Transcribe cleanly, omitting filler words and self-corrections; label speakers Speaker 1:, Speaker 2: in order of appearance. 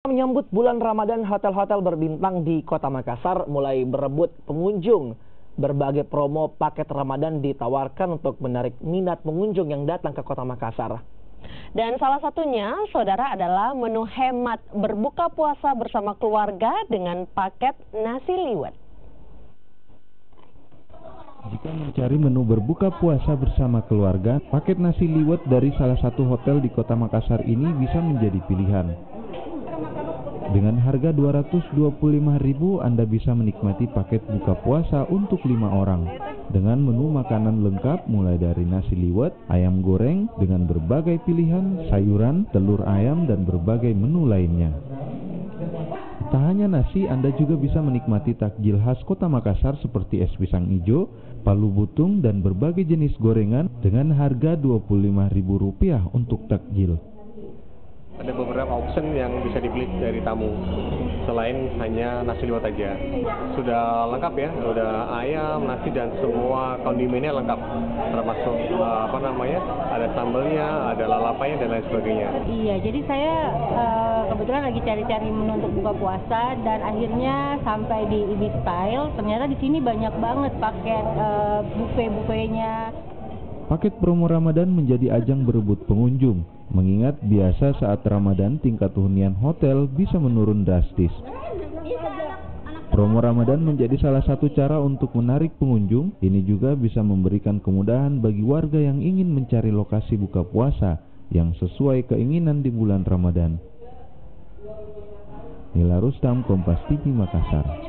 Speaker 1: Menyambut bulan Ramadan, hotel-hotel berbintang di Kota Makassar mulai berebut pengunjung. Berbagai promo paket Ramadan ditawarkan untuk menarik minat pengunjung yang datang ke Kota Makassar.
Speaker 2: Dan salah satunya, saudara, adalah menu hemat berbuka puasa bersama keluarga dengan paket nasi liwet.
Speaker 3: Jika mencari menu berbuka puasa bersama keluarga, paket nasi liwet dari salah satu hotel di Kota Makassar ini bisa menjadi pilihan. Dengan harga Rp225.000, Anda bisa menikmati paket buka puasa untuk 5 orang. Dengan menu makanan lengkap mulai dari nasi liwet, ayam goreng dengan berbagai pilihan, sayuran, telur ayam, dan berbagai menu lainnya. Tak hanya nasi, Anda juga bisa menikmati takjil khas Kota Makassar seperti es pisang hijau, palu butung, dan berbagai jenis gorengan dengan harga Rp25.000 untuk takjil.
Speaker 4: Ada beberapa option yang bisa dibeli dari tamu selain hanya nasi liwet aja. Sudah lengkap ya, sudah ayam, nasi, dan semua kondimennya lengkap, termasuk ada sambalnya, ada lalapanya, dan lain sebagainya.
Speaker 5: Iya, jadi saya kebetulan lagi cari-cari menu untuk buka puasa dan akhirnya sampai di Ibis Style. Ternyata di sini banyak banget paket buffet-buffetnya.
Speaker 3: Paket promo Ramadan menjadi ajang berebut pengunjung, mengingat biasa saat Ramadan tingkat hunian hotel bisa menurun drastis. Promo Ramadan menjadi salah satu cara untuk menarik pengunjung. Ini juga bisa memberikan kemudahan bagi warga yang ingin mencari lokasi buka puasa yang sesuai keinginan di bulan Ramadan. Nila Rustam, Kompas TV, Makassar.